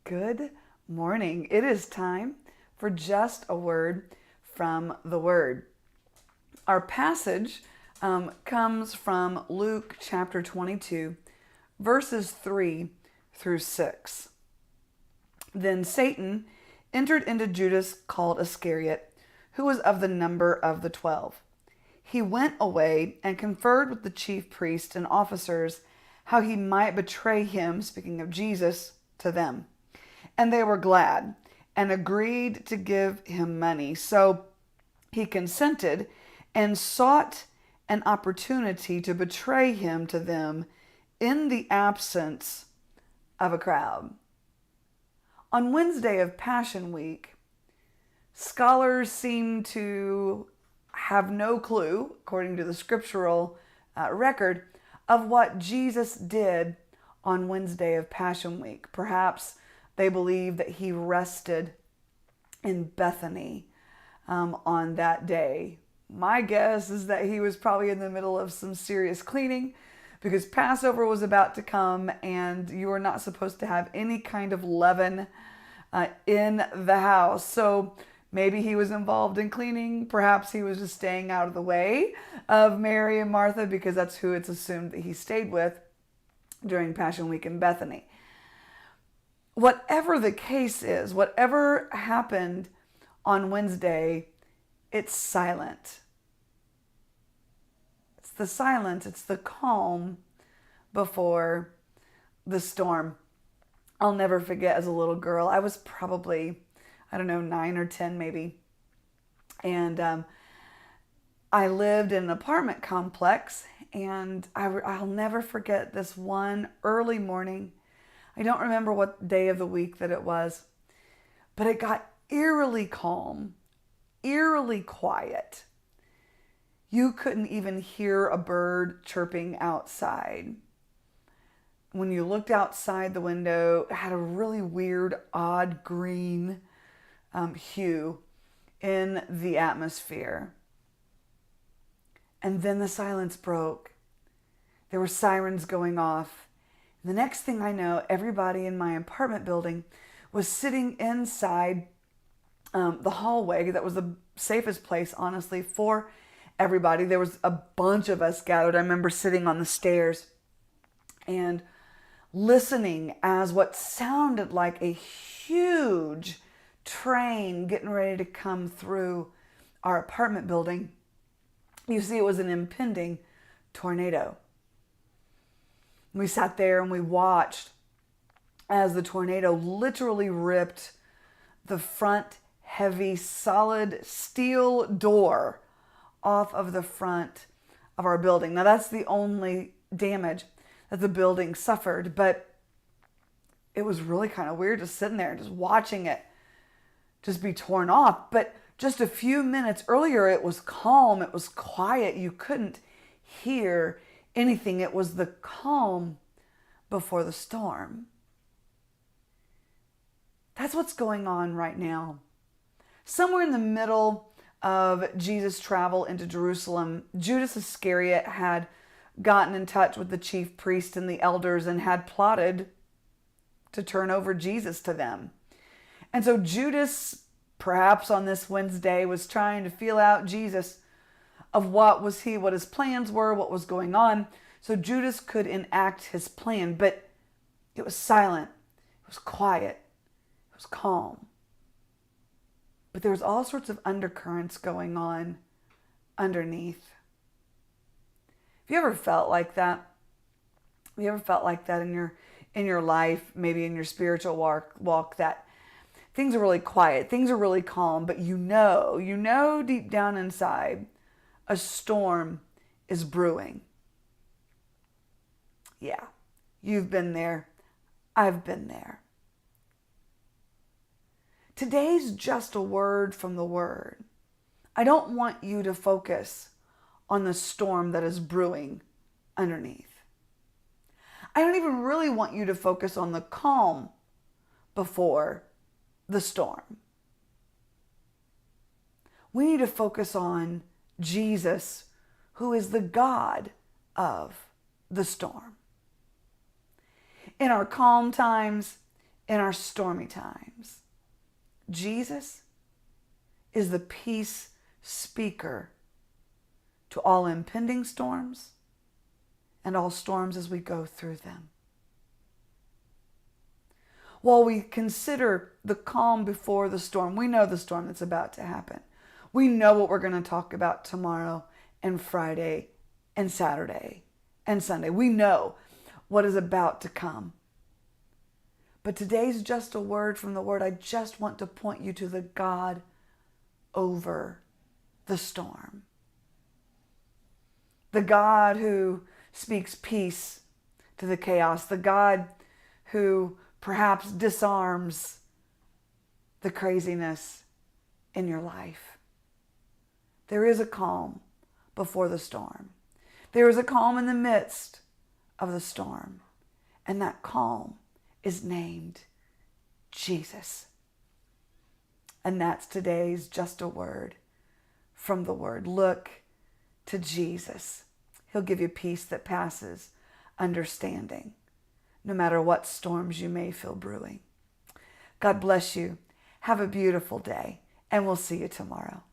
Good morning. It is time for just a word from the Word. Our passage comes from Luke chapter 22, verses 3 through 6. Then Satan entered into Judas called Iscariot, who was of the number of the 12. He went away and conferred with the chief priests and officers how he might betray him, speaking of Jesus, to them. And they were glad and agreed to give him money. So he consented and sought an opportunity to betray him to them in the absence of a crowd. On Wednesday of Passion Week, scholars seem to have no clue, according to the scriptural record, of what Jesus did on Wednesday of Passion Week. Perhaps they believe that he rested in Bethany on that day. My guess is that he was probably in the middle of some serious cleaning because Passover was about to come and you are not supposed to have any kind of leaven in the house. So maybe he was involved in cleaning. Perhaps he was just staying out of the way of Mary and Martha because that's who it's assumed that he stayed with during Passion Week in Bethany. Whatever the case is, whatever happened on Wednesday, it's silent. It's the silence, it's the calm before the storm. I'll never forget as a little girl, I was probably, 9 or 10 maybe. And I lived in an apartment complex, and I'll never forget this one early morning. I don't remember what day of the week that it was, but it got eerily calm, eerily quiet. You couldn't even hear a bird chirping outside. When you looked outside the window, it had a really weird, odd green hue in the atmosphere. And then the silence broke. There were sirens going off. The next thing I know, everybody in my apartment building was sitting inside the hallway. That was the safest place, honestly, for everybody. There was a bunch of us gathered. I remember sitting on the stairs and listening as what sounded like a huge train getting ready to come through our apartment building. You see, it was an impending tornado. We sat there and we watched as the tornado literally ripped the front heavy solid steel door off of the front of our building. Now that's the only damage that the building suffered, but it was really kind of weird just sitting there and just watching it just be torn off. But just a few minutes earlier, it was calm, it was quiet. You couldn't hear anything. It was the calm before the storm. That's what's going on right now. Somewhere in the middle of Jesus' travel into Jerusalem, Judas Iscariot had gotten in touch with the chief priests and the elders and had plotted to turn over Jesus to them. And so Judas, perhaps on this Wednesday, was trying to feel out Jesus of what his plans were, what was going on, so Judas could enact his plan. But it was silent, it was quiet, it was calm. But there was all sorts of undercurrents going on underneath. Have you ever felt like that? Have you ever felt like that in your life, maybe in your spiritual walk, that things are really quiet, things are really calm, but you know deep down inside, a storm is brewing. Yeah, you've been there. I've been there. Today's just a word from the Word. I don't want you to focus on the storm that is brewing underneath. I don't even really want you to focus on the calm before the storm. We need to focus on Jesus, who is the God of the storm. In our calm times, in our stormy times. Jesus is the peace speaker to all impending storms and all storms as we go through them. While we consider the calm before the storm, we know the storm that's about to happen. We know what we're going to talk about tomorrow and Friday and Saturday and Sunday. We know what is about to come. But today's just a word from the Word. I just want to point you to the God over the storm. The God who speaks peace to the chaos. The God who perhaps disarms the craziness in your life. There is a calm before the storm. There is a calm in the midst of the storm. And that calm is named Jesus. And that's today's just a word from the Word. Look to Jesus. He'll give you peace that passes understanding, no matter what storms you may feel brewing. God bless you. Have a beautiful day, and we'll see you tomorrow.